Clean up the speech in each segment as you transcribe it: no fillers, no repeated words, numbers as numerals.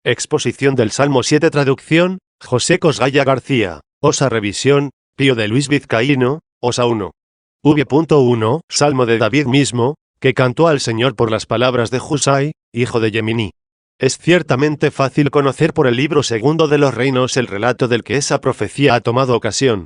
Exposición del Salmo 7. Traducción, José Cosgaya García. Osa revisión, Pío de Luis Vizcaíno, Osa 1. V.1. Salmo de David mismo, que cantó al Señor por las palabras de Husai, hijo de Yemini. Es ciertamente fácil conocer por el libro segundo de los reinos el relato del que esa profecía ha tomado ocasión.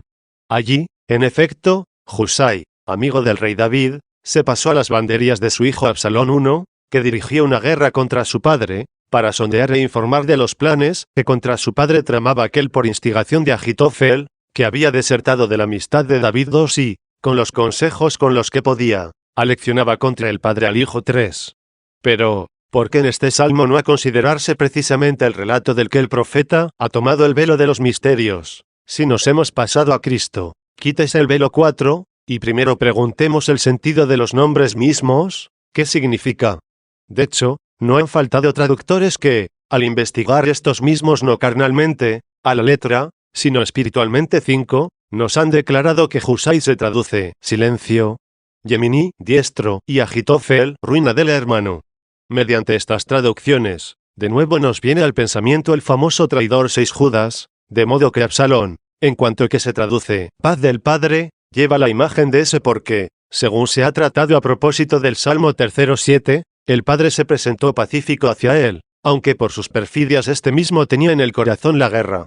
Allí, en efecto, Husai, amigo del rey David, se pasó a las banderías de su hijo Absalón I, que dirigía una guerra contra su padre, para sondear e informar de los planes que contra su padre tramaba aquel por instigación de Ahitofel, que había desertado de la amistad de David II y, con los consejos con los que podía, aleccionaba contra el padre al hijo III. Pero, ¿por qué en este salmo no ha considerarse precisamente el relato del que el profeta ha tomado el velo de los misterios? Si nos hemos pasado a Cristo, quítese el velo 4, y primero preguntemos el sentido de los nombres mismos, ¿qué significa? De hecho, no han faltado traductores que, al investigar estos mismos no carnalmente, a la letra, sino espiritualmente 5, nos han declarado que Husai se traduce, silencio, Yemini, diestro, y Ahitofel, ruina del hermano. Mediante estas traducciones, de nuevo nos viene al pensamiento el famoso traidor 6 Judas, de modo que Absalón, en cuanto que se traduce, paz del padre, lleva la imagen de ese porque, según se ha tratado a propósito del Salmo 3:7, el padre se presentó pacífico hacia él, aunque por sus perfidias este mismo tenía en el corazón la guerra.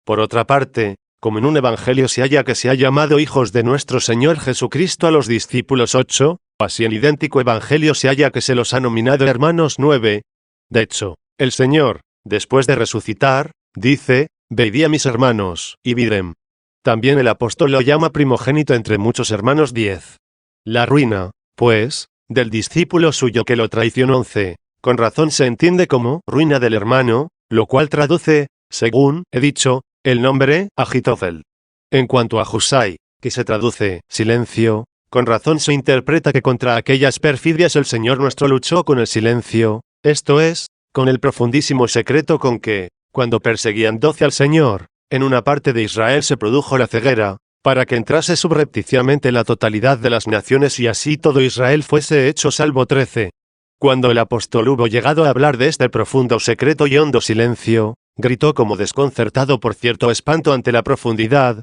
Por otra parte, como en un evangelio se halla que se ha llamado hijos de nuestro Señor Jesucristo a los discípulos 8, así en idéntico evangelio se halla que se los ha nominado hermanos 9. De hecho, el Señor, después de resucitar, dice, «Ved a mis hermanos, y vidrem». También el apóstol lo llama primogénito entre muchos hermanos 10. La ruina, pues, del discípulo suyo que lo traicionó 11, con razón se entiende como ruina del hermano, lo cual traduce, según he dicho, el nombre Ahitofel. En cuanto a Husai, que se traduce silencio, con razón se interpreta que contra aquellas perfidias el Señor nuestro luchó con el silencio, esto es, con el profundísimo secreto con que, cuando perseguían 12 al Señor, en una parte de Israel se produjo la ceguera, para que entrase subrepticiamente la totalidad de las naciones y así todo Israel fuese hecho salvo. 13. Cuando el apóstol hubo llegado a hablar de este profundo secreto y hondo silencio, gritó como desconcertado por cierto espanto ante la profundidad.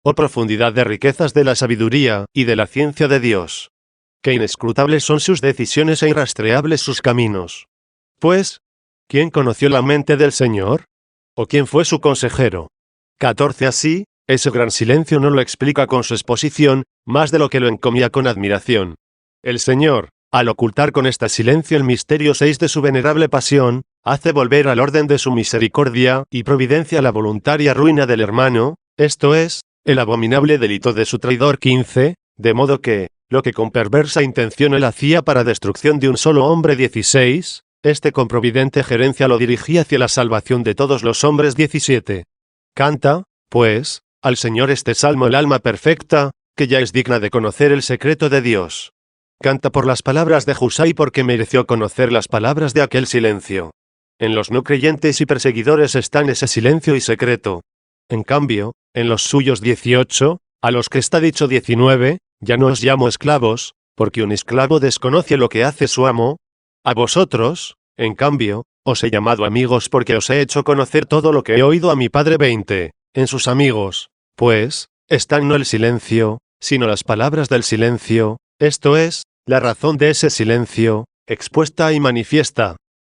¡Oh profundidad de riquezas de la sabiduría y de la ciencia de Dios! ¡Qué inescrutables son sus decisiones e irrastreables sus caminos! Pues, ¿quién conoció la mente del Señor? ¿O quién fue su consejero? 14. Así, ese gran silencio no lo explica con su exposición, más de lo que lo encomia con admiración. El Señor, al ocultar con este silencio el misterio 6 de su venerable pasión, hace volver al orden de su misericordia y providencia la voluntaria ruina del hermano, esto es, el abominable delito de su traidor 15, de modo que, lo que con perversa intención él hacía para destrucción de un solo hombre 16, este con providente gerencia lo dirigía hacia la salvación de todos los hombres 17. Canta, pues, al Señor este salmo el alma perfecta, que ya es digna de conocer el secreto de Dios. Canta por las palabras de Husai porque mereció conocer las palabras de aquel silencio. En los no creyentes y perseguidores están ese silencio y secreto. En cambio, en los suyos 18, a los que está dicho 19, ya no os llamo esclavos, porque un esclavo desconoce lo que hace su amo. A vosotros, en cambio, os he llamado amigos porque os he hecho conocer todo lo que he oído a mi Padre. 20. En sus amigos, pues, están no el silencio, sino las palabras del silencio, esto es, la razón de ese silencio, expuesta y manifiesta.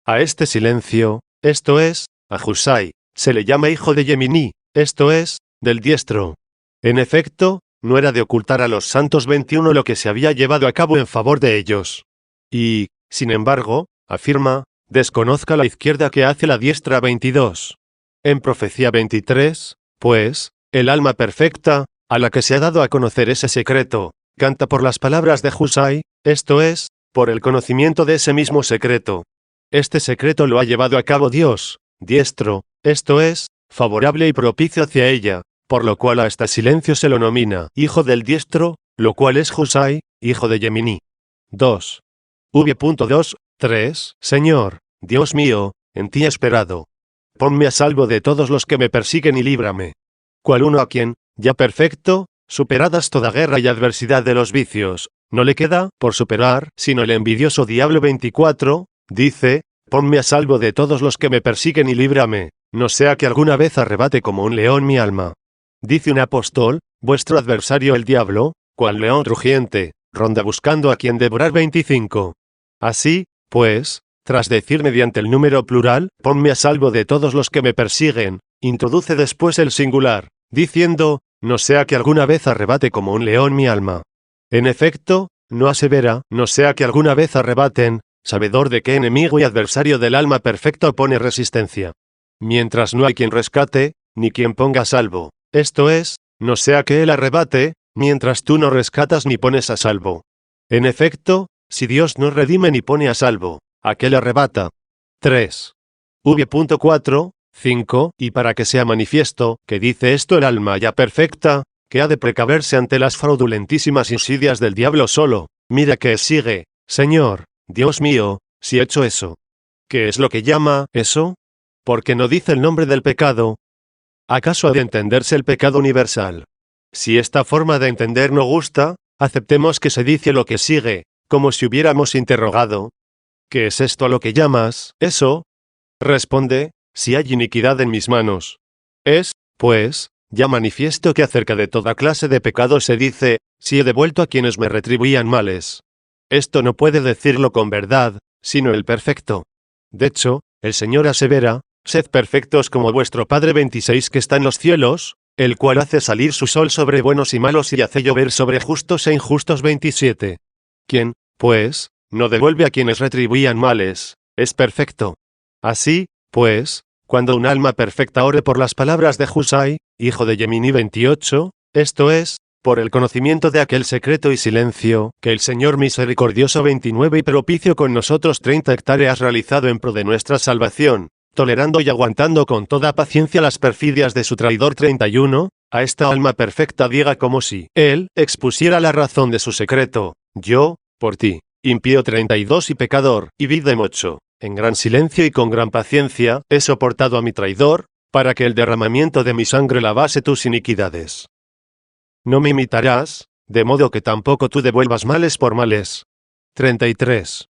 A este silencio, esto es, a Husai, se le llama hijo de Yemini, esto es, del diestro. En efecto, no era de ocultar a los santos 21 lo que se había llevado a cabo en favor de ellos. Y, sin embargo, afirma, desconozca la izquierda que hace la diestra. 22. En profecía 23, pues, el alma perfecta, a la que se ha dado a conocer ese secreto, canta por las palabras de Husai, esto es, por el conocimiento de ese mismo secreto. Este secreto lo ha llevado a cabo Dios, diestro, esto es, favorable y propicio hacia ella, por lo cual a este silencio se lo nomina hijo del diestro, lo cual es Husai, hijo de Yemini. 2. V.2, 3. Señor, Dios mío, en ti he esperado. Ponme a salvo de todos los que me persiguen y líbrame. Cual uno a quien, ya perfecto, superadas toda guerra y adversidad de los vicios, no le queda, por superar, sino el envidioso diablo. 24, dice, ponme a salvo de todos los que me persiguen y líbrame, no sea que alguna vez arrebate como un león mi alma. Dice un apóstol, vuestro adversario el diablo, cual león rugiente, ronda buscando a quien devorar. 25. Así, pues, tras decir mediante el número plural, ponme a salvo de todos los que me persiguen, introduce después el singular, diciendo, no sea que alguna vez arrebate como un león mi alma. En efecto, no asevera, no sea que alguna vez arrebaten, sabedor de qué enemigo y adversario del alma perfecta opone resistencia. Mientras no hay quien rescate, ni quien ponga a salvo, esto es, no sea que él arrebate, mientras tú no rescatas ni pones a salvo. En efecto, si Dios no redime ni pone a salvo, aquel arrebata. 3. V.4, 5, y para que sea manifiesto, que dice esto el alma ya perfecta, que ha de precaverse ante las fraudulentísimas insidias del diablo solo, mira que sigue, Señor, Dios mío, si he hecho eso. ¿Qué es lo que llama eso? Porque no dice el nombre del pecado. ¿Acaso ha de entenderse el pecado universal? Si esta forma de entender no gusta, aceptemos que se dice lo que sigue, como si hubiéramos interrogado. ¿Qué es esto a lo que llamas eso? Responde, si hay iniquidad en mis manos. Es, pues, ya manifiesto que acerca de toda clase de pecado se dice, si he devuelto a quienes me retribuían males. Esto no puede decirlo con verdad, sino el perfecto. De hecho, el Señor asevera, sed perfectos como vuestro Padre 26 que está en los cielos, el cual hace salir su sol sobre buenos y malos y hace llover sobre justos e injustos. 27. Quien, pues, no devuelve a quienes retribuían males, es perfecto. Así, pues, cuando un alma perfecta ore por las palabras de Husai, hijo de Yemini 28, esto es, por el conocimiento de aquel secreto y silencio, que el Señor misericordioso 29 y propicio con nosotros 30 hectáreas realizado en pro de nuestra salvación, tolerando y aguantando con toda paciencia las perfidias de su traidor 31, a esta alma perfecta diga como si él expusiera la razón de su secreto, yo, por ti, impío 32 y pecador, y videm 8, en gran silencio y con gran paciencia, he soportado a mi traidor, para que el derramamiento de mi sangre lavase tus iniquidades. No me imitarás, de modo que tampoco tú devuelvas males por males. 33.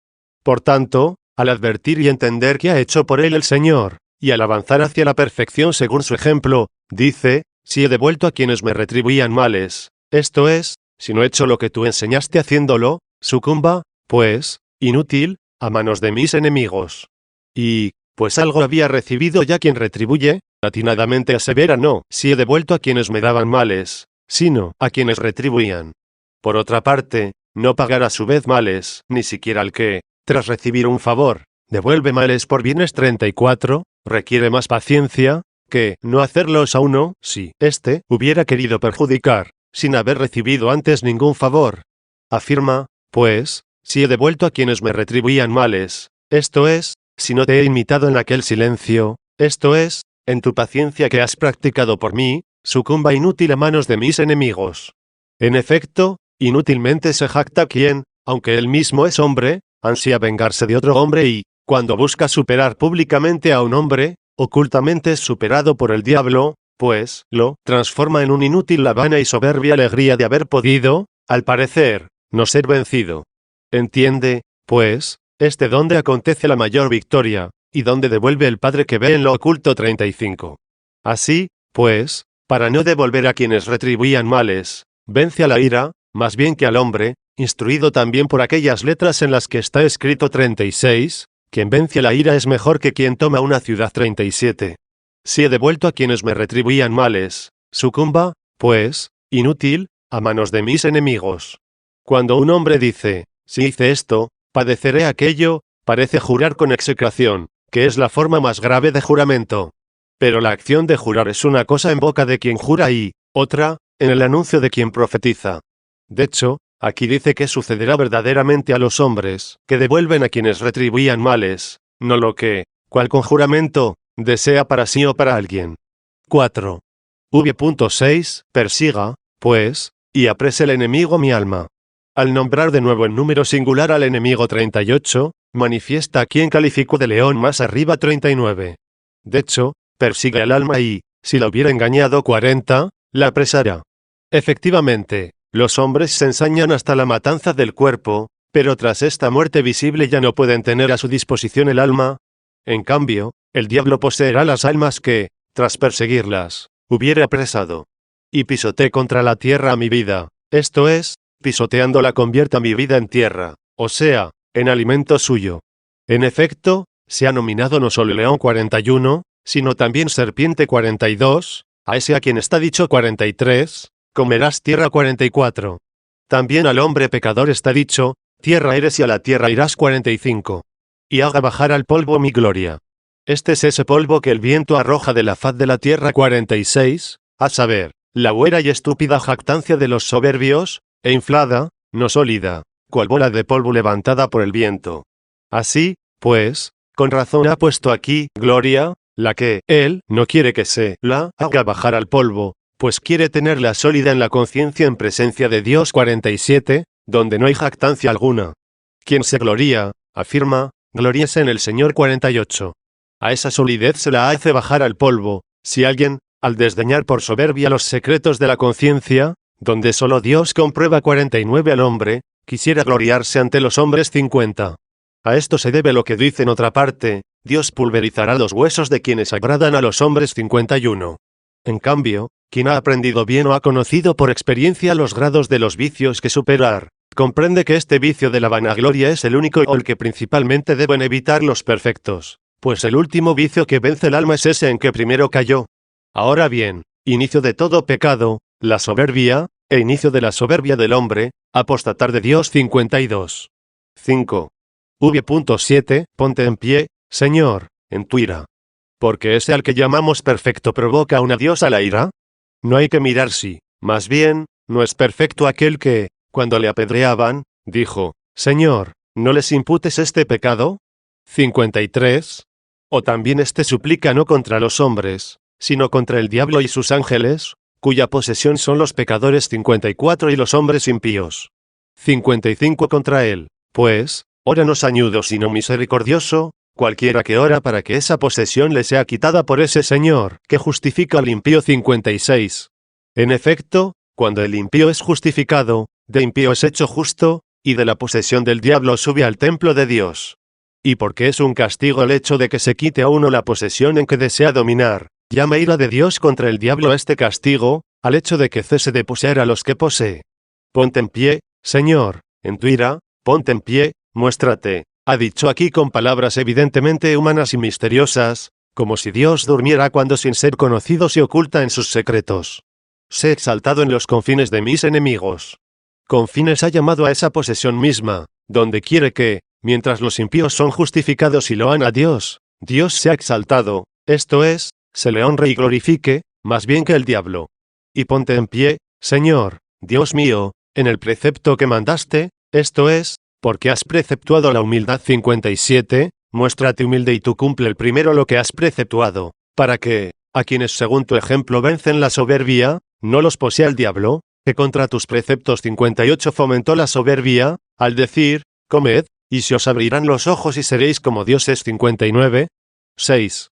Por tanto, al advertir y entender qué ha hecho por él el Señor, y al avanzar hacia la perfección según su ejemplo, dice, si he devuelto a quienes me retribuían males, esto es, si no he hecho lo que tú enseñaste haciéndolo, sucumba, pues, inútil, a manos de mis enemigos. Y, pues algo había recibido ya quien retribuye, atinadamente asevera no, si he devuelto a quienes me daban males, sino a quienes retribuían. Por otra parte, no pagar a su vez males, ni siquiera al que, tras recibir un favor, devuelve males por bienes. 34, requiere más paciencia, que no hacerlos a uno, si éste hubiera querido perjudicar, sin haber recibido antes ningún favor. Afirma, pues, si he devuelto a quienes me retribuían males, esto es, si no te he imitado en aquel silencio, esto es, en tu paciencia que has practicado por mí, sucumba inútil a manos de mis enemigos. En efecto, inútilmente se jacta quien, aunque él mismo es hombre, ansía vengarse de otro hombre y, cuando busca superar públicamente a un hombre, ocultamente es superado por el diablo, pues, lo transforma en un inútil la vana y soberbia alegría de haber podido, al parecer, no ser vencido. Entiende, pues, donde acontece la mayor victoria, y donde devuelve el Padre que ve en lo oculto. 35. Así, pues, para no devolver a quienes retribuían males, vence a la ira, más bien que al hombre, instruido también por aquellas letras en las que está escrito 36, quien vence a la ira es mejor que quien toma una ciudad. 37. Si he devuelto a quienes me retribuían males, sucumba, pues, inútil, a manos de mis enemigos. Cuando un hombre dice, si hice esto, padeceré aquello, parece jurar con execración, que es la forma más grave de juramento. Pero la acción de jurar es una cosa en boca de quien jura y, otra, en el anuncio de quien profetiza. De hecho, aquí dice que sucederá verdaderamente a los hombres, que devuelven a quienes retribuían males, no lo que, cual con juramento, desea para sí o para alguien. 4. V.6, persiga, pues, y aprese el enemigo mi alma. Al nombrar de nuevo en número singular al enemigo 38, manifiesta a quien calificó de león más arriba. 39. De hecho, persigue al alma y, si la hubiera engañado 40, la apresará. Efectivamente, los hombres se ensañan hasta la matanza del cuerpo, pero tras esta muerte visible ya no pueden tener a su disposición el alma. En cambio, el diablo poseerá las almas que, tras perseguirlas, hubiere apresado. Y pisoté contra la tierra a mi vida, esto es, pisoteándola convierta mi vida en tierra, o sea, en alimento suyo. En efecto, se ha nominado no solo león 41, sino también serpiente 42, a ese a quien está dicho 43, comerás tierra 44. También al hombre pecador está dicho, tierra eres y a la tierra irás 45. Y haga bajar al polvo mi gloria. Este es ese polvo que el viento arroja de la faz de la tierra 46, a saber, la huera y estúpida jactancia de los soberbios, e inflada, no sólida, cual bola de polvo levantada por el viento. Así, pues, con razón ha puesto aquí, gloria, la que, él, no quiere que se la haga bajar al polvo, pues quiere tenerla sólida en la conciencia en presencia de Dios 47, donde no hay jactancia alguna. Quien se gloría, afirma, gloríese en el Señor 48. A esa solidez se la hace bajar al polvo, si alguien, al desdeñar por soberbia los secretos de la conciencia, donde solo Dios comprueba 49 al hombre, quisiera gloriarse ante los hombres 50. A esto se debe lo que dice en otra parte, Dios pulverizará los huesos de quienes agradan a los hombres 51. En cambio, quien ha aprendido bien o ha conocido por experiencia los grados de los vicios que superar, comprende que este vicio de la vanagloria es el único o el que principalmente deben evitar los perfectos, pues el último vicio que vence el alma es ese en que primero cayó. Ahora bien, inicio de todo pecado, la soberbia, e inicio de la soberbia del hombre, apostatar de Dios 52. 5. V.7, ponte en pie, Señor, en tu ira. Porque ese al que llamamos perfecto provoca a una diosa la ira. No hay que mirar si, más bien, no es perfecto aquel que, cuando le apedreaban, dijo, Señor, ¿no les imputes este pecado? 53. O también este suplica no contra los hombres, sino contra el diablo y sus ángeles, cuya posesión son los pecadores 54 y los hombres impíos. 55 contra él, pues, óranos añudo sino misericordioso, cualquiera que ora para que esa posesión le sea quitada por ese Señor, que justifica al impío 56. En efecto, cuando el impío es justificado, de impío es hecho justo, y de la posesión del diablo sube al templo de Dios. Y porque es un castigo el hecho de que se quite a uno la posesión en que desea dominar, llama ira de Dios contra el diablo a este castigo, al hecho de que cese de poseer a los que posee. Ponte en pie, Señor, en tu ira, ponte en pie, muéstrate. Ha dicho aquí con palabras evidentemente humanas y misteriosas, como si Dios durmiera cuando sin ser conocido se oculta en sus secretos. Sé exaltado en los confines de mis enemigos. Confines ha llamado a esa posesión misma, donde quiere que, mientras los impíos son justificados y loan a Dios, Dios sea exaltado, esto es, se le honre y glorifique, más bien que el diablo. Y ponte en pie, Señor, Dios mío, en el precepto que mandaste, esto es, porque has preceptuado la humildad 57, muéstrate humilde y tú cumple el primero lo que has preceptuado, para que, a quienes según tu ejemplo vencen la soberbia, no los posea el diablo, que contra tus preceptos 58 fomentó la soberbia, al decir, comed, y se os abrirán los ojos y seréis como dioses 59. 6.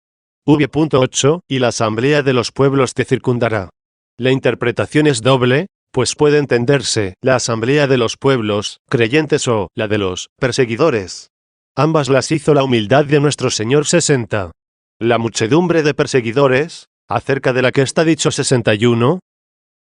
V.8, y la asamblea de los pueblos te circundará. La interpretación es doble, pues puede entenderse la asamblea de los pueblos, creyentes o la de los perseguidores. Ambas las hizo la humildad de nuestro Señor 60. La muchedumbre de perseguidores, acerca de la que está dicho 61.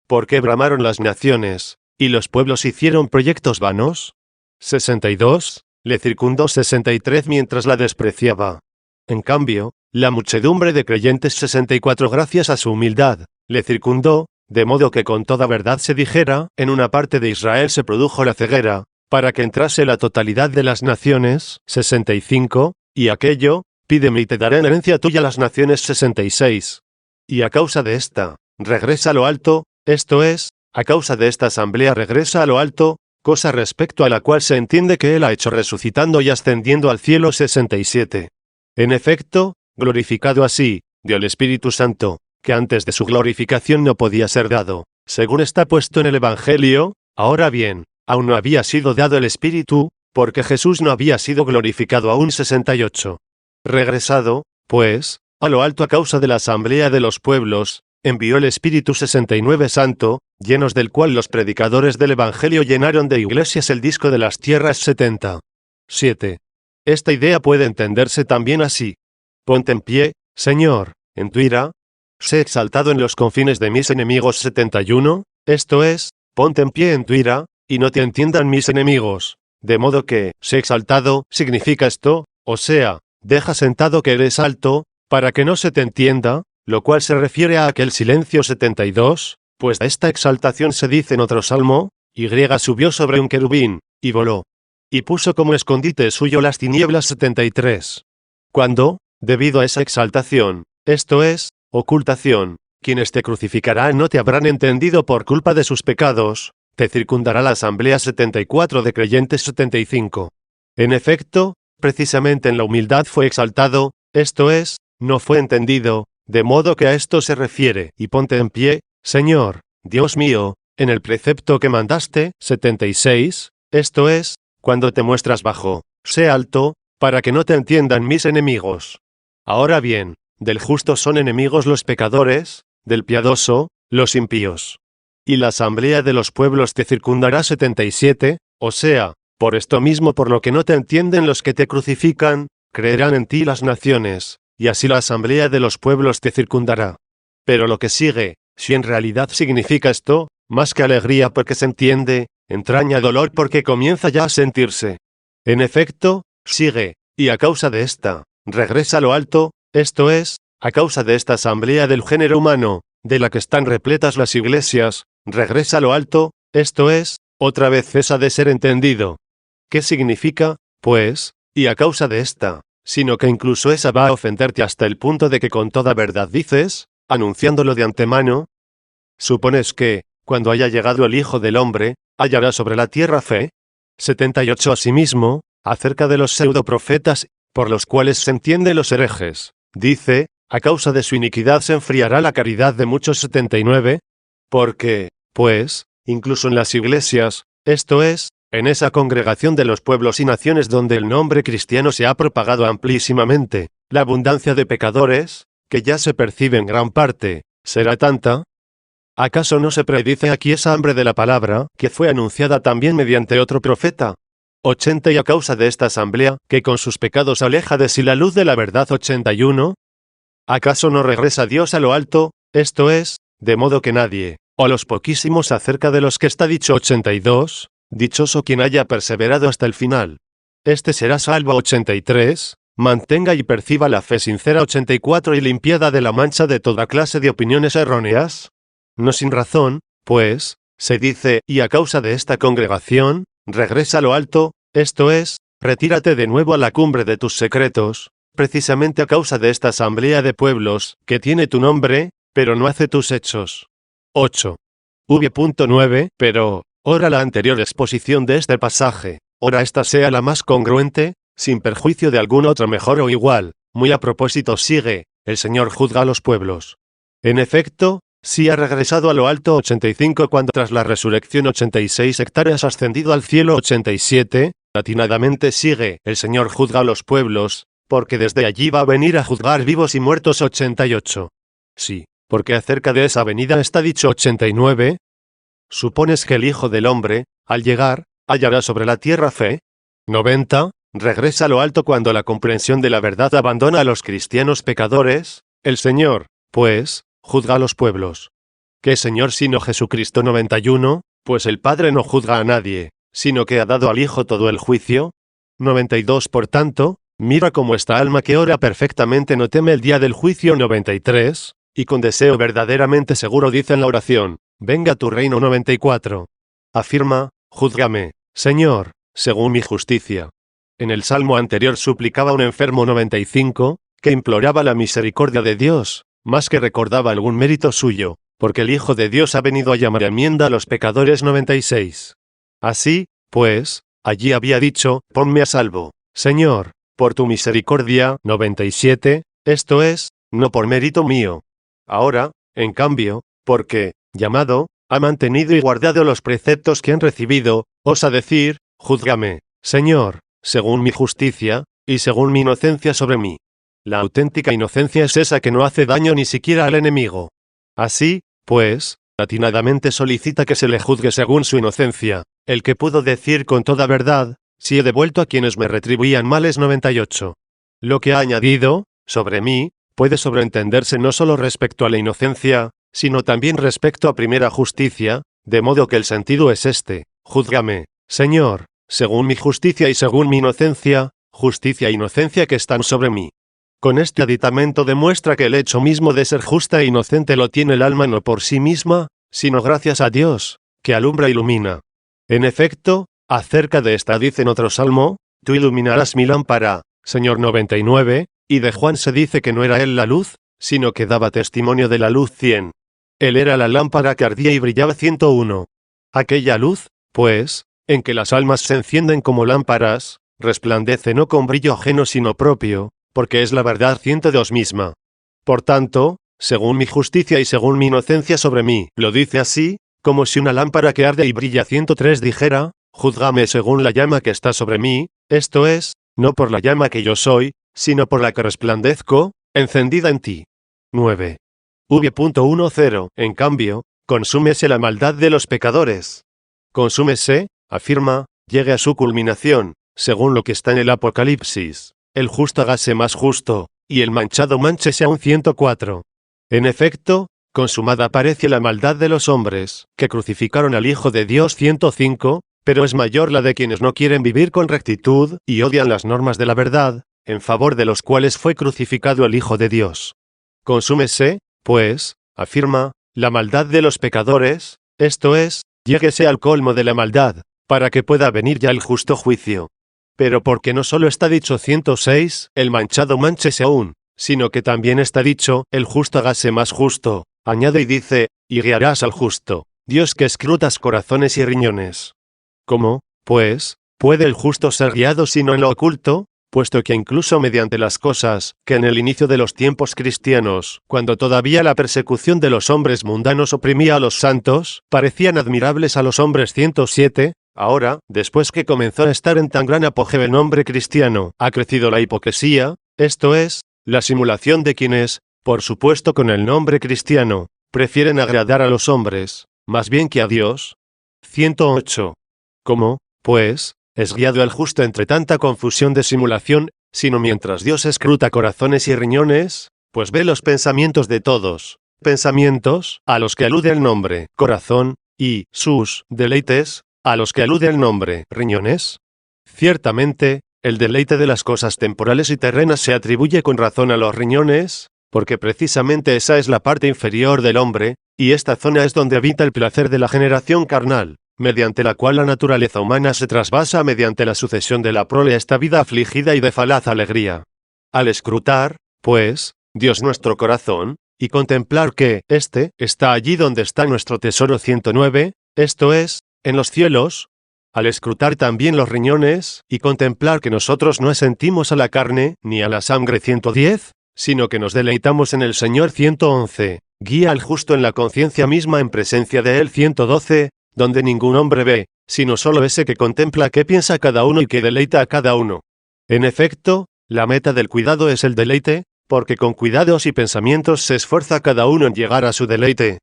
¿Por qué bramaron las naciones, y los pueblos hicieron proyectos vanos? 62. Le circundó 63 mientras la despreciaba. En cambio, la muchedumbre de creyentes 64 gracias a su humildad, le circundó, de modo que con toda verdad se dijera, en una parte de Israel se produjo la ceguera, para que entrase la totalidad de las naciones, 65, y aquello, pídeme y te daré en herencia tuya las naciones 66. Y a causa de esta, regresa a lo alto, esto es, a causa de esta asamblea regresa a lo alto, cosa respecto a la cual se entiende que él ha hecho resucitando y ascendiendo al cielo 67. En efecto, glorificado así, dio el Espíritu Santo, que antes de su glorificación no podía ser dado, según está puesto en el Evangelio. Ahora bien, aún no había sido dado el Espíritu, porque Jesús no había sido glorificado aún 68. Regresado, pues, a lo alto a causa de la asamblea de los pueblos, envió el Espíritu 69 Santo, llenos del cual los predicadores del Evangelio llenaron de iglesias el disco de las tierras 70. 7. Esta idea puede entenderse también así. Ponte en pie, Señor, en tu ira. Sé exaltado en los confines de mis enemigos 71, esto es, ponte en pie en tu ira, y no te entiendan mis enemigos. De modo que, sé exaltado, significa esto, o sea, deja sentado que eres alto, para que no se te entienda, lo cual se refiere a aquel silencio 72, pues a esta exaltación se dice en otro salmo, Y subió sobre un querubín, y voló. Y puso como escondite suyo las tinieblas 73. Cuando, debido a esa exaltación, esto es, ocultación, quienes te crucificarán no te habrán entendido por culpa de sus pecados, te circundará la asamblea 74 de creyentes 75. En efecto, precisamente en la humildad fue exaltado, esto es, no fue entendido, de modo que a esto se refiere, y ponte en pie, Señor, Dios mío, en el precepto que mandaste, 76, esto es, cuando te muestras bajo, sé alto, para que no te entiendan mis enemigos. Ahora bien, del justo son enemigos los pecadores, del piadoso, los impíos. Y la asamblea de los pueblos te circundará 77, o sea, por esto mismo por lo que no te entienden los que te crucifican, creerán en ti las naciones, y así la asamblea de los pueblos te circundará. Pero lo que sigue, si en realidad significa esto, más que alegría porque se entiende, entraña dolor porque comienza ya a sentirse. En efecto, sigue, y a causa de esta, regresa a lo alto, esto es, a causa de esta asamblea del género humano, de la que están repletas las iglesias, regresa a lo alto, esto es, otra vez cesa de ser entendido. ¿Qué significa, pues, y a causa de esta, sino que incluso esa va a ofenderte hasta el punto de que con toda verdad dices, anunciándolo de antemano? ¿Supones que, cuando haya llegado el Hijo del Hombre, hallará sobre la tierra fe? 78. Asimismo, acerca de los pseudoprofetas, por los cuales se entiende los herejes, dice, a causa de su iniquidad se enfriará la caridad de muchos 79, porque, pues, incluso en las iglesias, esto es, en esa congregación de los pueblos y naciones donde el nombre cristiano se ha propagado amplísimamente, la abundancia de pecadores, que ya se percibe en gran parte, será tanta. ¿Acaso no se predice aquí esa hambre de la palabra, que fue anunciada también mediante otro profeta? 80. Y a causa de esta asamblea, que con sus pecados aleja de sí la luz de la verdad 81. ¿Acaso no regresa Dios a lo alto, esto es, de modo que nadie, o los poquísimos acerca de los que está dicho 82, dichoso quien haya perseverado hasta el final? Este será salvo 83, mantenga y perciba la fe sincera 84 y limpiada de la mancha de toda clase de opiniones erróneas. No sin razón, pues, se dice, y a causa de esta congregación, regresa a lo alto, esto es, retírate de nuevo a la cumbre de tus secretos, precisamente a causa de esta asamblea de pueblos, que tiene tu nombre, pero no hace tus hechos. 8. V.9. Pero, ora la anterior exposición de este pasaje, ora esta sea la más congruente, sin perjuicio de alguna otra mejor o igual, muy a propósito sigue, el Señor juzga a los pueblos. En efecto, si ha regresado a lo alto 85 cuando tras la resurrección 86 hectáreas ascendido al cielo 87, atinadamente sigue, el Señor juzga a los pueblos, porque desde allí va a venir a juzgar vivos y muertos 88. Sí, porque acerca de esa venida está dicho 89. ¿Supones que el Hijo del Hombre, al llegar, hallará sobre la tierra fe? 90. Regresa a lo alto cuando la comprensión de la verdad abandona a los cristianos pecadores, el Señor, pues, juzga a los pueblos. ¿Qué Señor sino Jesucristo? 91, pues el Padre no juzga a nadie, sino que ha dado al Hijo todo el juicio. 92. Por tanto, mira cómo esta alma que ora perfectamente no teme el día del juicio. 93, y con deseo verdaderamente seguro dice en la oración, venga tu reino. 94. Afirma, júzgame, Señor, según mi justicia. En el salmo anterior suplicaba a un enfermo. 95, que imploraba la misericordia de Dios, más que recordaba algún mérito suyo, porque el Hijo de Dios ha venido a llamar a enmienda a los pecadores. 96. Así, pues, allí había dicho, ponme a salvo, Señor, por tu misericordia. 97, esto es, no por mérito mío. Ahora, en cambio, porque, llamado, ha mantenido y guardado los preceptos que han recibido, osa decir, júzgame, Señor, según mi justicia, y según mi inocencia sobre mí. La auténtica inocencia es esa que no hace daño ni siquiera al enemigo. Así, pues, atinadamente solicita que se le juzgue según su inocencia, el que pudo decir con toda verdad, si he devuelto a quienes me retribuían males 98. Lo que ha añadido, sobre mí, puede sobreentenderse no solo respecto a la inocencia, sino también respecto a primera justicia, de modo que el sentido es este: júzgame, Señor, según mi justicia y según mi inocencia, justicia e inocencia que están sobre mí. Con este aditamento demuestra que el hecho mismo de ser justa e inocente lo tiene el alma no por sí misma, sino gracias a Dios, que alumbra e ilumina. En efecto, acerca de esta dice en otro salmo: tú iluminarás mi lámpara, Señor 99, y de Juan se dice que no era él la luz, sino que daba testimonio de la luz 100. Él era la lámpara que ardía y brillaba 101. Aquella luz, pues, en que las almas se encienden como lámparas, resplandece no con brillo ajeno sino propio, porque es la verdad 102 misma. Por tanto, según mi justicia y según mi inocencia sobre mí, lo dice así, como si una lámpara que arde y brilla 103 dijera: júzgame según la llama que está sobre mí, esto es, no por la llama que yo soy, sino por la que resplandezco, encendida en ti. 9. V.10. En cambio, consúmese la maldad de los pecadores. Consúmese, afirma, llegue a su culminación, según lo que está en el Apocalipsis: el justo hágase más justo, y el manchado mánchese aún 104. En efecto, consumada parece la maldad de los hombres, que crucificaron al Hijo de Dios 105, pero es mayor la de quienes no quieren vivir con rectitud, y odian las normas de la verdad, en favor de los cuales fue crucificado el Hijo de Dios. Consúmese, pues, afirma, la maldad de los pecadores, esto es, lléguese al colmo de la maldad, para que pueda venir ya el justo juicio. Pero porque no solo está dicho 106, el manchado mánchese aún, sino que también está dicho, el justo hágase más justo, añade y dice, y guiarás al justo, Dios que escrutas corazones y riñones. ¿Cómo, pues, puede el justo ser guiado sino en lo oculto? Puesto que incluso mediante las cosas, que en el inicio de los tiempos cristianos, cuando todavía la persecución de los hombres mundanos oprimía a los santos, parecían admirables a los hombres 107, ahora, después que comenzó a estar en tan gran apogeo el nombre cristiano, ha crecido la hipocresía, esto es, la simulación de quienes, por supuesto con el nombre cristiano, prefieren agradar a los hombres, más bien que a Dios. 108. ¿Cómo, pues, es guiado el justo entre tanta confusión de simulación, sino mientras Dios escruta corazones y riñones, pues ve los pensamientos de todos, pensamientos, a los que alude el nombre, corazón, y, sus, deleites, a los que alude el nombre, riñones? Ciertamente, el deleite de las cosas temporales y terrenas se atribuye con razón a los riñones, porque precisamente esa es la parte inferior del hombre, y esta zona es donde habita el placer de la generación carnal, mediante la cual la naturaleza humana se trasvasa mediante la sucesión de la prole a esta vida afligida y de falaz alegría. Al escrutar, pues, Dios nuestro corazón, y contemplar que éste está allí donde está nuestro tesoro 109, esto es, en los cielos, al escrutar también los riñones, y contemplar que nosotros no asentimos a la carne, ni a la sangre 110, sino que nos deleitamos en el Señor 111, guía al justo en la conciencia misma en presencia de él 112, donde ningún hombre ve, sino solo ese que contempla qué piensa cada uno y que deleita a cada uno. En efecto, la meta del cuidado es el deleite, porque con cuidados y pensamientos se esfuerza cada uno en llegar a su deleite.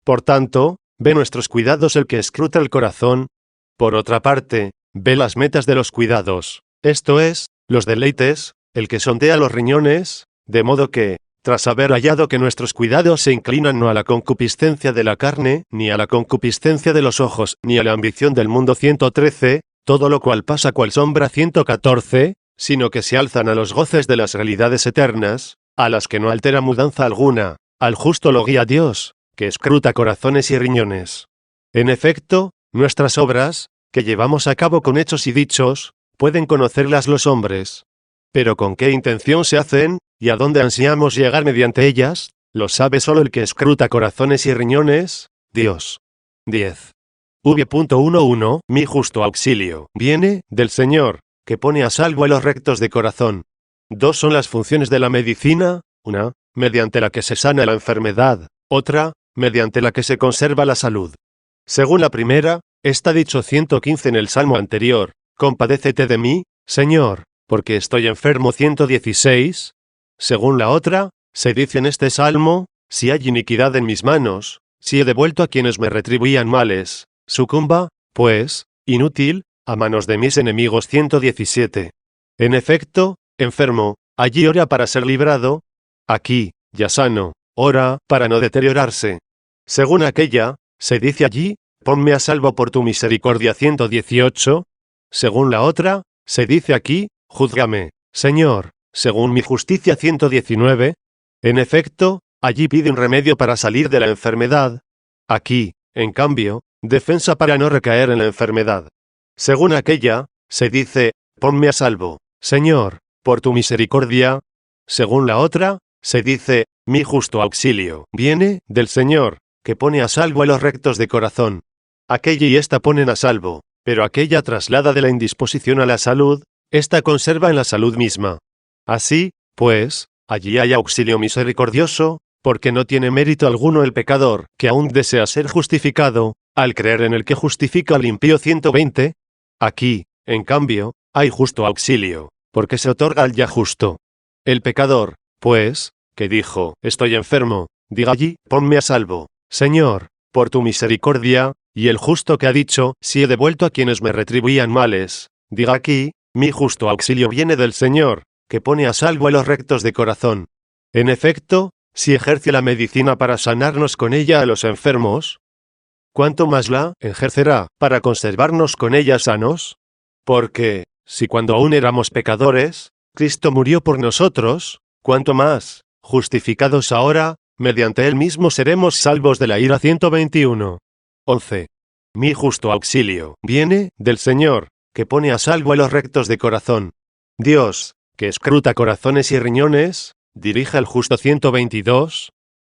Por tanto, ve nuestros cuidados el que escruta el corazón. Por otra parte, ve las metas de los cuidados, esto es, los deleites, el que sondea los riñones, de modo que, tras haber hallado que nuestros cuidados se inclinan no a la concupiscencia de la carne, ni a la concupiscencia de los ojos, ni a la ambición del mundo 113, todo lo cual pasa cual sombra 114, sino que se alzan a los goces de las realidades eternas, a las que no altera mudanza alguna, al justo lo guía Dios, que escruta corazones y riñones. En efecto, nuestras obras, que llevamos a cabo con hechos y dichos, pueden conocerlas los hombres. Pero con qué intención se hacen, y a dónde ansiamos llegar mediante ellas, lo sabe solo el que escruta corazones y riñones, Dios. 10. V.11. Mi justo auxilio viene del Señor, que pone a salvo a los rectos de corazón. 2 son las funciones de la medicina, una, mediante la que se sana la enfermedad, otra, mediante la que se conserva la salud. Según la primera, está dicho 115 en el salmo anterior: compadécete de mí, Señor, porque estoy enfermo 116. Según la otra, se dice en este salmo: si hay iniquidad en mis manos, si he devuelto a quienes me retribuían males, sucumba, pues, inútil, a manos de mis enemigos. 117. En efecto, enfermo, allí ora para ser librado, aquí, ya sano, ora para no deteriorarse. Según aquella, se dice allí, ponme a salvo por tu misericordia. 118. Según la otra, se dice aquí, júzgame, Señor, según mi justicia. 119. En efecto, allí pide un remedio para salir de la enfermedad. Aquí, en cambio, defensa para no recaer en la enfermedad. Según aquella, se dice, ponme a salvo, Señor, por tu misericordia. Según la otra, se dice, mi justo auxilio viene del Señor, que pone a salvo a los rectos de corazón. Aquella y esta ponen a salvo, pero aquella traslada de la indisposición a la salud, esta conserva en la salud misma. Así, pues, allí hay auxilio misericordioso, porque no tiene mérito alguno el pecador, que aún desea ser justificado, al creer en el que justifica al impío. 120. Aquí, en cambio, hay justo auxilio, porque se otorga al ya justo. El pecador, pues, que dijo, estoy enfermo, diga allí, ponme a salvo, Señor, por tu misericordia, y el justo que ha dicho, si he devuelto a quienes me retribuían males, diga aquí, mi justo auxilio viene del Señor, que pone a salvo a los rectos de corazón. En efecto, si ejerce la medicina para sanarnos con ella a los enfermos, ¿cuánto más la ejercerá para conservarnos con ella sanos? Porque, si cuando aún éramos pecadores, Cristo murió por nosotros, ¿cuánto más, justificados ahora, mediante Él mismo seremos salvos de la ira? 121. 11. Mi justo auxilio viene del Señor, que pone a salvo a los rectos de corazón. Dios, que escruta corazones y riñones, dirige al justo. 122.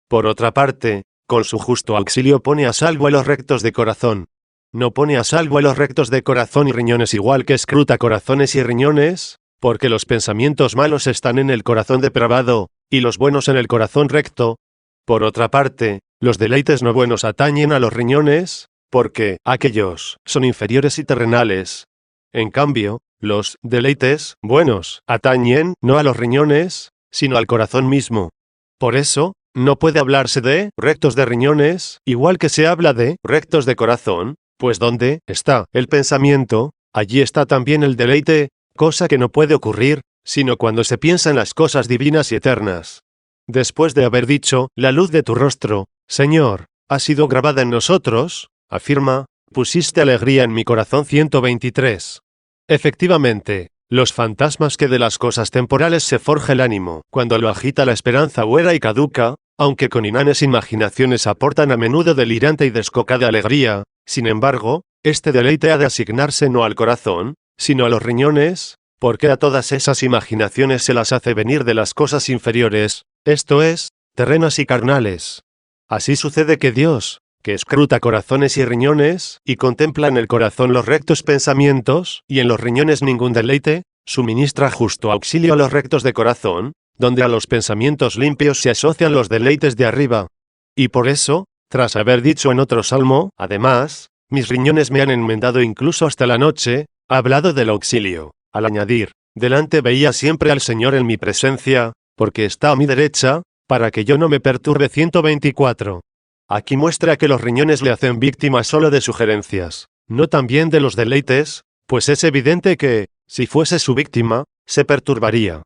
Por otra parte, con su justo auxilio pone a salvo a los rectos de corazón. No pone a salvo a los rectos de corazón y riñones igual que escruta corazones y riñones, porque los pensamientos malos están en el corazón depravado, y los buenos en el corazón recto. Por otra parte, los deleites no buenos atañen a los riñones, porque aquellos son inferiores y terrenales. En cambio, los deleites buenos atañen no a los riñones, sino al corazón mismo. Por eso, no puede hablarse de rectos de riñones, igual que se habla de rectos de corazón, pues donde está el pensamiento, allí está también el deleite, cosa que no puede ocurrir, sino cuando se piensa en las cosas divinas y eternas. Después de haber dicho, la luz de tu rostro, Señor, ha sido grabada en nosotros, afirma, pusiste alegría en mi corazón. 123. Efectivamente, los fantasmas que de las cosas temporales se forja el ánimo, cuando lo agita la esperanza huera y caduca, aunque con inanes imaginaciones aportan a menudo delirante y descocada alegría, sin embargo, este deleite ha de asignarse no al corazón, sino a los riñones, porque a todas esas imaginaciones se las hace venir de las cosas inferiores, esto es, terrenas y carnales. Así sucede que Dios, que escruta corazones y riñones, y contempla en el corazón los rectos pensamientos, y en los riñones ningún deleite, suministra justo auxilio a los rectos de corazón, donde a los pensamientos limpios se asocian los deleites de arriba. Y por eso, tras haber dicho en otro salmo, además, mis riñones me han enmendado incluso hasta la noche, ha hablado del auxilio, al añadir, delante veía siempre al Señor en mi presencia, porque está a mi derecha, para que yo no me perturbe. 124. Aquí muestra que los riñones le hacen víctima solo de sugerencias, no también de los deleites, pues es evidente que, si fuese su víctima, se perturbaría.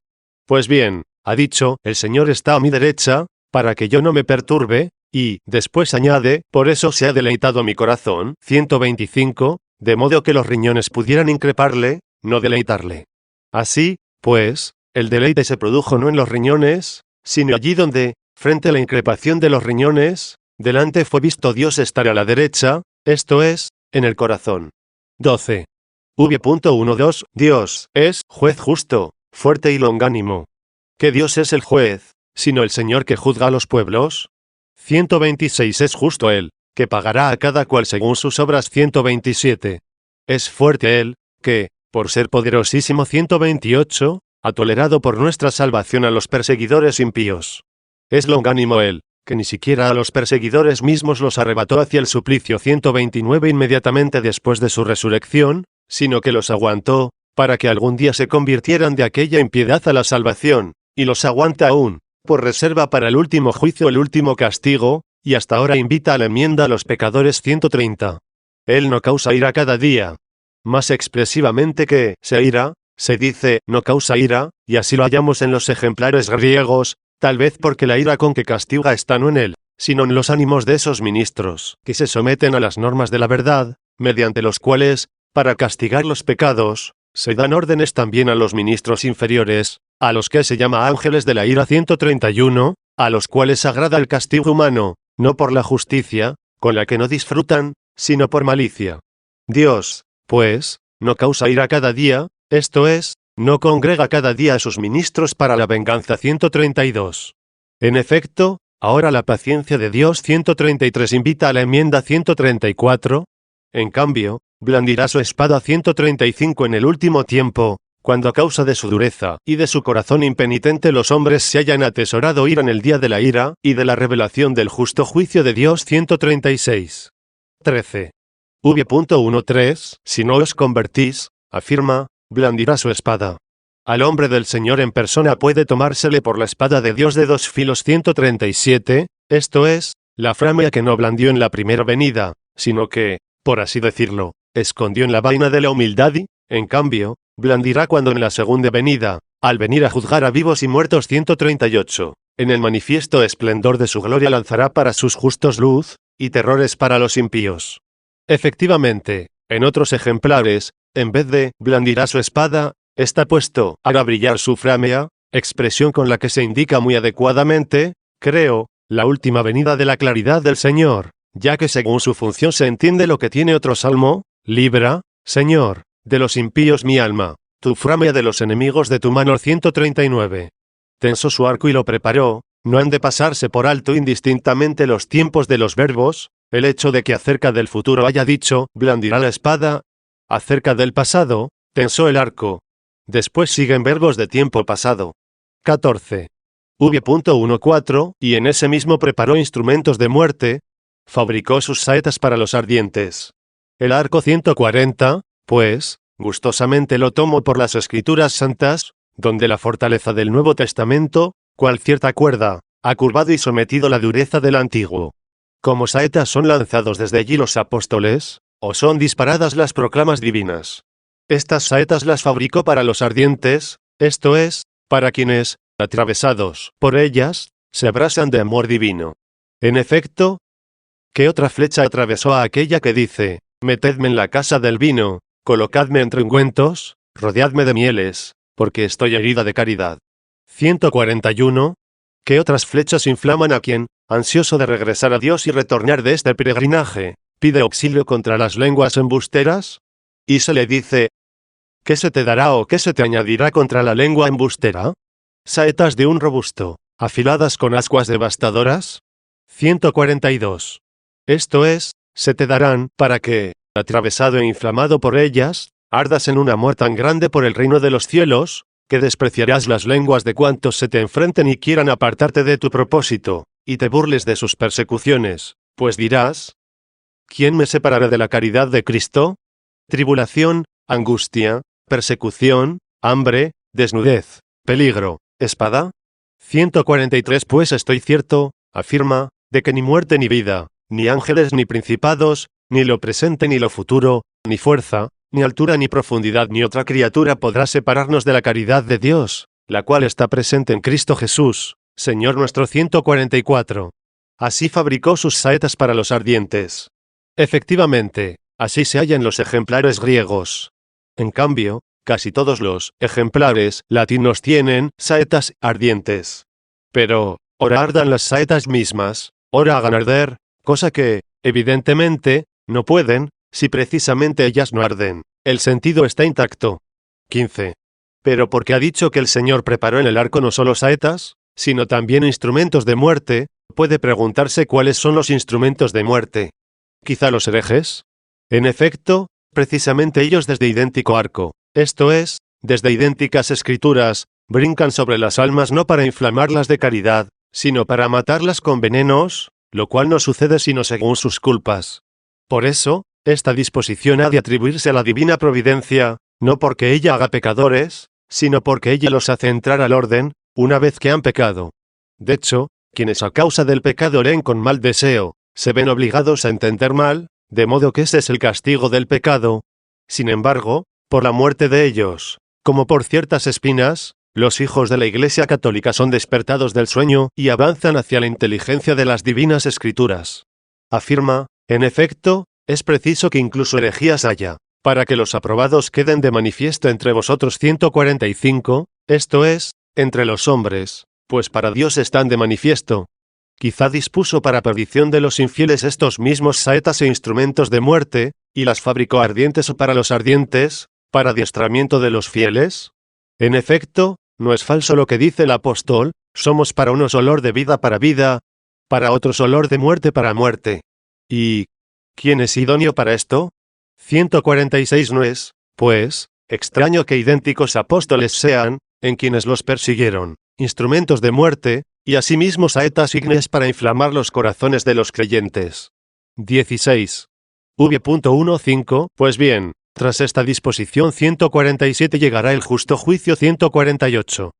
Pues bien, ha dicho, el Señor está a mi derecha, para que yo no me perturbe, y, después añade, por eso se ha deleitado mi corazón. 125, de modo que los riñones pudieran increparle, no deleitarle. Así, pues, el deleite se produjo no en los riñones, sino allí donde, frente a la increpación de los riñones, delante fue visto Dios estar a la derecha, esto es, en el corazón. 12. V.12. Dios es juez justo, fuerte y longánimo. ¿Qué Dios es el juez, sino el Señor que juzga a los pueblos? 126. Es justo Él, que pagará a cada cual según sus obras. 127. Es fuerte Él, que, por ser poderosísimo. 128, ha tolerado por nuestra salvación a los perseguidores impíos. Es longánimo Él, que ni siquiera a los perseguidores mismos los arrebató hacia el suplicio. 129. Inmediatamente después de su resurrección, sino que los aguantó, para que algún día se convirtieran de aquella impiedad a la salvación, y los aguanta aún, por reserva para el último juicio, el último castigo, y hasta ahora invita a la enmienda a los pecadores 130. Él no causa ira cada día. Más expresivamente que se ira, se dice no causa ira, y así lo hallamos en los ejemplares griegos, tal vez porque la ira con que castiga está no en él, sino en los ánimos de esos ministros, que se someten a las normas de la verdad, mediante los cuales, para castigar los pecados, se dan órdenes también a los ministros inferiores, a los que se llama ángeles de la ira 131, a los cuales agrada el castigo humano, no por la justicia, con la que no disfrutan, sino por malicia. Dios, pues, no causa ira cada día, esto es, no congrega cada día a sus ministros para la venganza 132. En efecto, ahora la paciencia de Dios 133 invita a la enmienda 134. En cambio, blandirá su espada 135 en el último tiempo, cuando a causa de su dureza y de su corazón impenitente los hombres se hayan atesorado ira en el día de la ira y de la revelación del justo juicio de Dios 136. 13. V.13 Si no os convertís, afirma, blandirá su espada. Al hombre del Señor en persona puede tomársele por la espada de Dios de dos filos 137, esto es, la framea que no blandió en la primera venida, sino que, por así decirlo, escondió en la vaina de la humildad y, en cambio, blandirá cuando en la segunda venida, al venir a juzgar a vivos y muertos 138, en el manifiesto esplendor de su gloria lanzará para sus justos luz, y terrores para los impíos. Efectivamente, en otros ejemplares, en vez de blandirá su espada, está puesto hará brillar su framea, expresión con la que se indica muy adecuadamente, creo, la última venida de la claridad del Señor, ya que según su función se entiende lo que tiene otro salmo, libra, Señor, de los impíos mi alma, tu framea de los enemigos de tu mano 139. Tensó su arco y lo preparó, no han de pasarse por alto indistintamente los tiempos de los verbos, el hecho de que acerca del futuro haya dicho, blandirá la espada, acerca del pasado, tensó el arco. Después siguen verbos de tiempo pasado. 14. V.14, y en ese mismo preparó instrumentos de muerte, fabricó sus saetas para los ardientes. El arco 140, pues, gustosamente lo tomo por las escrituras santas, donde la fortaleza del Nuevo Testamento, cual cierta cuerda, ha curvado y sometido la dureza del Antiguo. Como saetas son lanzados desde allí los apóstoles, o son disparadas las proclamas divinas. Estas saetas las fabricó para los ardientes, esto es, para quienes, atravesados por ellas, se abrasan de amor divino. En efecto, ¿qué otra flecha atravesó a aquella que dice, metedme en la casa del vino, colocadme entre ungüentos, rodeadme de mieles, porque estoy herida de caridad? 141. ¿Qué otras flechas inflaman a quien, ansioso de regresar a Dios y retornar de este peregrinaje, pide auxilio contra las lenguas embusteras? Y se le dice, ¿qué se te dará o qué se te añadirá contra la lengua embustera? Saetas de un robusto, afiladas con ascuas devastadoras. 142. Esto es, se te darán, para que, atravesado e inflamado por ellas, ardas en un amor tan grande por el reino de los cielos, que despreciarás las lenguas de cuantos se te enfrenten y quieran apartarte de tu propósito, y te burles de sus persecuciones, pues dirás, ¿quién me separará de la caridad de Cristo? Tribulación, angustia, persecución, hambre, desnudez, peligro, espada. 143 Pues estoy cierto, afirma, de que ni muerte ni vida, ni ángeles ni principados, ni lo presente ni lo futuro, ni fuerza, ni altura ni profundidad ni otra criatura podrá separarnos de la caridad de Dios, la cual está presente en Cristo Jesús, Señor nuestro. 144. Así fabricó sus saetas para los ardientes. Efectivamente, así se halla en los ejemplares griegos. En cambio, casi todos los ejemplares latinos tienen saetas ardientes. Pero, ora ardan las saetas mismas, ora hagan arder, cosa que, evidentemente, no pueden, si precisamente ellas no arden. El sentido está intacto. 15. Pero porque ha dicho que el Señor preparó en el arco no solo saetas, sino también instrumentos de muerte, puede preguntarse cuáles son los instrumentos de muerte. ¿Quizá los herejes? En efecto, precisamente ellos desde idéntico arco, esto es, desde idénticas escrituras, brincan sobre las almas no para inflamarlas de caridad, sino para matarlas con venenos, lo cual no sucede sino según sus culpas. Por eso, esta disposición ha de atribuirse a la divina providencia, no porque ella haga pecadores, sino porque ella los hace entrar al orden, una vez que han pecado. De hecho, quienes a causa del pecado leen con mal deseo, se ven obligados a entender mal, de modo que ese es el castigo del pecado. Sin embargo, por la muerte de ellos, como por ciertas espinas, los hijos de la Iglesia Católica son despertados del sueño y avanzan hacia la inteligencia de las divinas escrituras. Afirma, en efecto, es preciso que incluso herejías haya, para que los aprobados queden de manifiesto entre vosotros. 145, esto es, entre los hombres, pues para Dios están de manifiesto. Quizá dispuso para perdición de los infieles estos mismos saetas e instrumentos de muerte, y las fabricó ardientes o para los ardientes, para adiestramiento de los fieles. En efecto, no es falso lo que dice el apóstol, somos para unos olor de vida para vida, para otros olor de muerte para muerte. ¿Y quién es idóneo para esto? 146 no es, pues, extraño que idénticos apóstoles sean, en quienes los persiguieron, instrumentos de muerte, y asimismo saetas ígneas para inflamar los corazones de los creyentes. 16. V.15, pues bien, tras esta disposición 147 llegará el justo juicio. 148.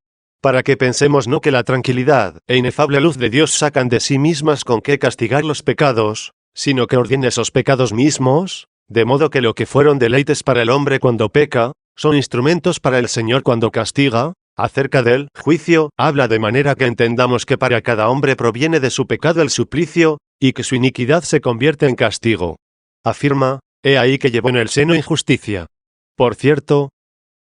Para que pensemos no que la tranquilidad e inefable luz de Dios sacan de sí mismas con qué castigar los pecados, sino que ordena esos pecados mismos, de modo que lo que fueron deleites para el hombre cuando peca, son instrumentos para el Señor cuando castiga. Acerca del juicio, habla de manera que entendamos que para cada hombre proviene de su pecado el suplicio, y que su iniquidad se convierte en castigo. Afirma, he ahí que llevó en el seno injusticia. Por cierto,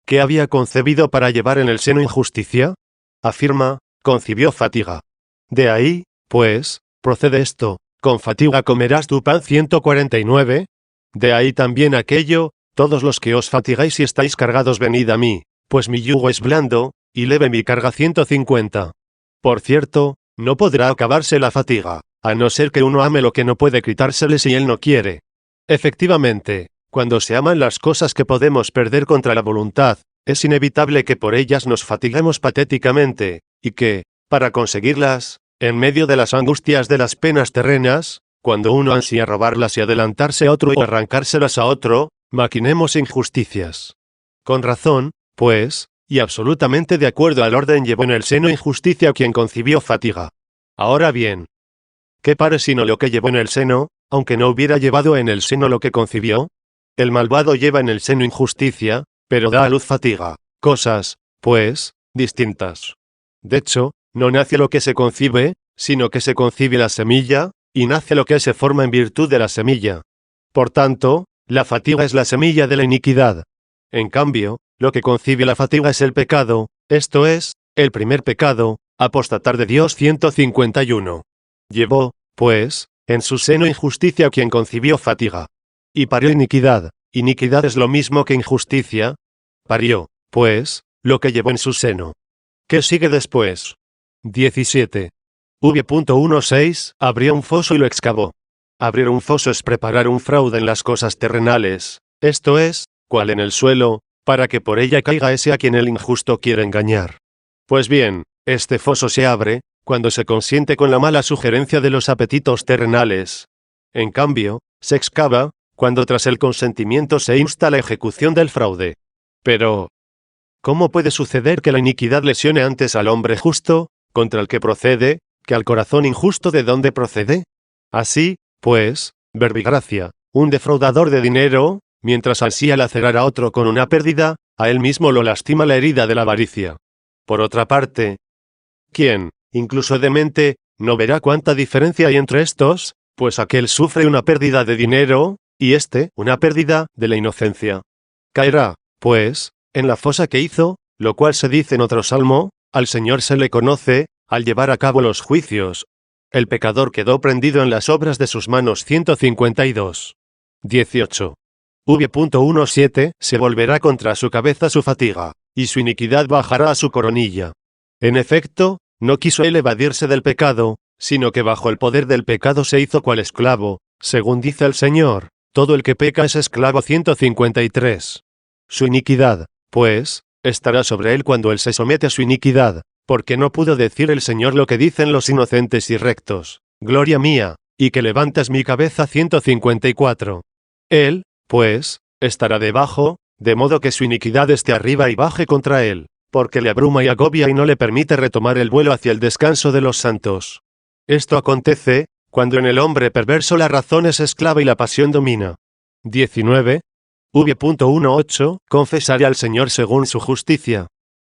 ¿qué había concebido para llevar en el seno injusticia? Afirma, concibió fatiga. De ahí, pues, procede esto, con fatiga comerás tu pan. 149. De ahí también aquello, todos los que os fatigáis y estáis cargados venid a mí, pues mi yugo es blando, y leve mi carga. 150. Por cierto, no podrá acabarse la fatiga, a no ser que uno ame lo que no puede quitársele si él no quiere. Efectivamente, cuando se aman las cosas que podemos perder contra la voluntad, es inevitable que por ellas nos fatiguemos patéticamente, y que, para conseguirlas, en medio de las angustias de las penas terrenas, cuando uno ansía robarlas y adelantarse a otro o arrancárselas a otro, maquinemos injusticias. Con razón, pues, y absolutamente de acuerdo al orden llevó en el seno injusticia quien concibió fatiga. Ahora bien, ¿qué pare sino lo que llevó en el seno, aunque no hubiera llevado en el seno lo que concibió? El malvado lleva en el seno injusticia, pero da a luz fatiga, cosas, pues, distintas. De hecho, no nace lo que se concibe, sino que se concibe la semilla, y nace lo que se forma en virtud de la semilla. Por tanto, la fatiga es la semilla de la iniquidad. En cambio, lo que concibe la fatiga es el pecado, esto es, el primer pecado, apostatar de Dios. 151. Llevó, pues, en su seno injusticia quien concibió fatiga. Y parió iniquidad. Iniquidad es lo mismo que injusticia. Parió, pues, lo que llevó en su seno. ¿Qué sigue después? 17. V.16, abrió un foso y lo excavó. Abrir un foso es preparar un fraude en las cosas terrenales, esto es, cual en el suelo, para que por ella caiga ese a quien el injusto quiere engañar. Pues bien, este foso se abre, cuando se consiente con la mala sugerencia de los apetitos terrenales. En cambio, se excava, cuando tras el consentimiento se insta la ejecución del fraude. Pero, ¿cómo puede suceder que la iniquidad lesione antes al hombre justo, contra el que procede, que al corazón injusto de donde procede? Así, pues, verbigracia, un defraudador de dinero, mientras ansía lacerar a otro con una pérdida, a él mismo lo lastima la herida de la avaricia. Por otra parte, ¿quién, incluso demente, no verá cuánta diferencia hay entre estos? Pues aquel sufre una pérdida de dinero, y éste, una pérdida de la inocencia. Caerá, pues, en la fosa que hizo, lo cual se dice en otro salmo, al Señor se le conoce, al llevar a cabo los juicios. El pecador quedó prendido en las obras de sus manos. 152. 18. V.17, se volverá contra su cabeza su fatiga, y su iniquidad bajará a su coronilla. En efecto, no quiso él evadirse del pecado, sino que bajo el poder del pecado se hizo cual esclavo, según dice el Señor, todo el que peca es esclavo. 153. Su iniquidad, pues, estará sobre él cuando él se somete a su iniquidad, porque no pudo decir el Señor lo que dicen los inocentes y rectos, gloria mía, y que levantas mi cabeza. 154. Él, pues, estará debajo, de modo que su iniquidad esté arriba y baje contra él, porque le abruma y agobia y no le permite retomar el vuelo hacia el descanso de los santos. Esto acontece, cuando en el hombre perverso la razón es esclava y la pasión domina. 19. V.18. Confesaré al Señor según su justicia.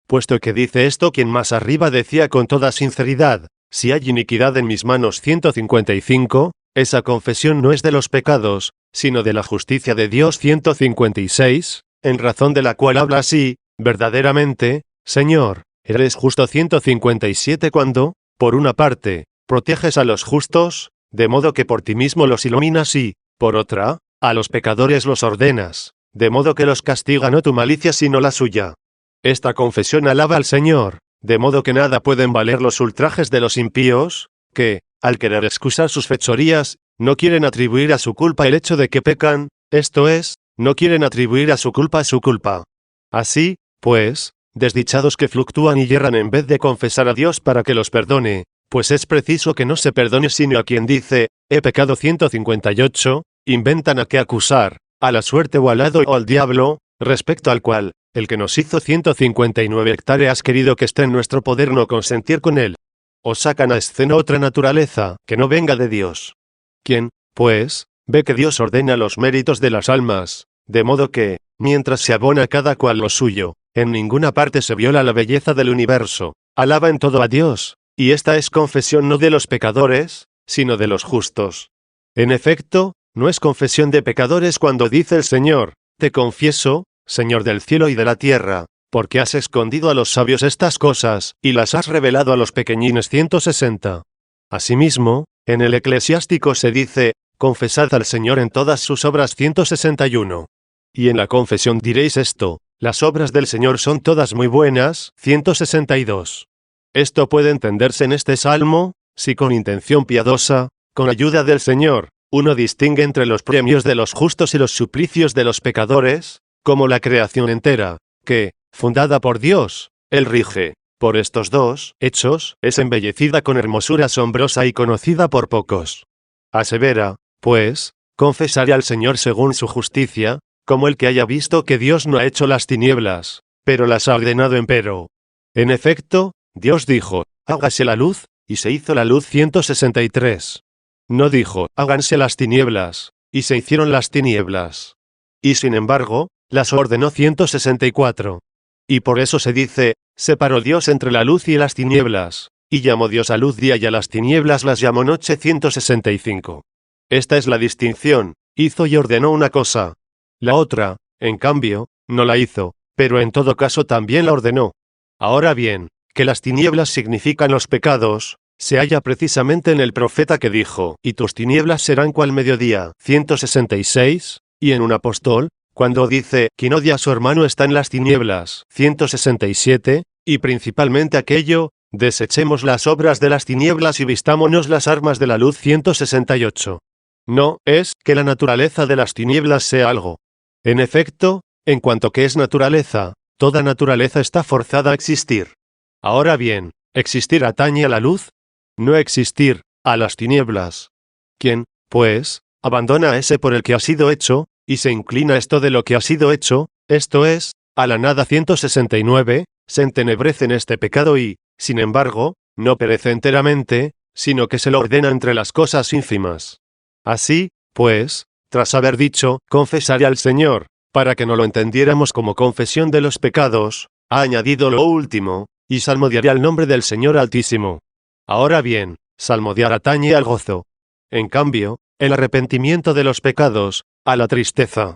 Puesto que dice esto quien más arriba decía con toda sinceridad, si hay iniquidad en mis manos 155, esa confesión no es de los pecados, sino de la justicia de Dios 156, en razón de la cual habla así, verdaderamente, Señor, eres justo 157 cuando, por una parte, proteges a los justos, de modo que por ti mismo los iluminas y, por otra, a los pecadores los ordenas, de modo que los castiga no tu malicia sino la suya. Esta confesión alaba al Señor, de modo que nada pueden valer los ultrajes de los impíos, que, al querer excusar sus fechorías, no quieren atribuir a su culpa el hecho de que pecan, esto es, no quieren atribuir a su culpa su culpa. Así, pues, desdichados que fluctúan y yerran en vez de confesar a Dios para que los perdone, pues es preciso que no se perdone sino a quien dice, he pecado 158, inventan a qué acusar, a la suerte o al hado o al diablo, respecto al cual, el que nos hizo 159 hectáreas querido que esté en nuestro poder no consentir con él. O sacan a escena otra naturaleza, que no venga de Dios. Quien, pues, ve que Dios ordena los méritos de las almas, de modo que, mientras se abona cada cual lo suyo, en ninguna parte se viola la belleza del universo, alaba en todo a Dios, y esta es confesión no de los pecadores, sino de los justos. En efecto, no es confesión de pecadores cuando dice el Señor, te confieso, Señor del cielo y de la tierra, porque has escondido a los sabios estas cosas, y las has revelado a los pequeñines 160. Asimismo, en el Eclesiástico se dice, confesad al Señor en todas sus obras 161. Y en la confesión diréis esto, las obras del Señor son todas muy buenas 162. Esto puede entenderse en este salmo, si con intención piadosa, con ayuda del Señor, uno distingue entre los premios de los justos y los suplicios de los pecadores, como la creación entera, que, fundada por Dios, Él rige. Por estos dos hechos, es embellecida con hermosura asombrosa y conocida por pocos. Asevera, pues, confesaré al Señor según su justicia, como el que haya visto que Dios no ha hecho las tinieblas, pero las ha ordenado empero. En efecto, Dios dijo, hágase la luz, y se hizo la luz 163. No dijo, háganse las tinieblas, y se hicieron las tinieblas. Y sin embargo, las ordenó 164. Y por eso se dice, separó Dios entre la luz y las tinieblas, y llamó Dios a luz día y a las tinieblas las llamó noche 165. Esta es la distinción, hizo y ordenó una cosa. La otra, en cambio, no la hizo, pero en todo caso también la ordenó. Ahora bien, que las tinieblas significan los pecados, se halla precisamente en el profeta que dijo, y tus tinieblas serán cual mediodía, 166, y en un apóstol, cuando dice, quien odia a su hermano está en las tinieblas, 167, y principalmente aquello, desechemos las obras de las tinieblas y vistámonos las armas de la luz 168. No es que la naturaleza de las tinieblas sea algo. En efecto, en cuanto que es naturaleza, toda naturaleza está forzada a existir. Ahora bien, ¿existir atañe a la luz? No existir, a las tinieblas. Quien, pues, abandona a ese por el que ha sido hecho, y se inclina a esto de lo que ha sido hecho, esto es, a la nada 169, se entenebrece en este pecado y, sin embargo, no perece enteramente, sino que se lo ordena entre las cosas ínfimas. Así, pues, tras haber dicho, confesaré al Señor, para que no lo entendiéramos como confesión de los pecados, ha añadido lo último, y salmodiaré al nombre del Señor Altísimo. Ahora bien, salmodiar atañe al gozo. En cambio, el arrepentimiento de los pecados, a la tristeza.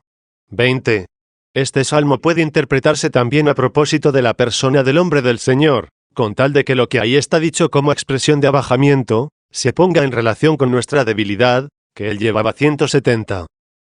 20. Este salmo puede interpretarse también a propósito de la persona del hombre del Señor, con tal de que lo que ahí está dicho como expresión de abajamiento, se ponga en relación con nuestra debilidad, que él llevaba 170.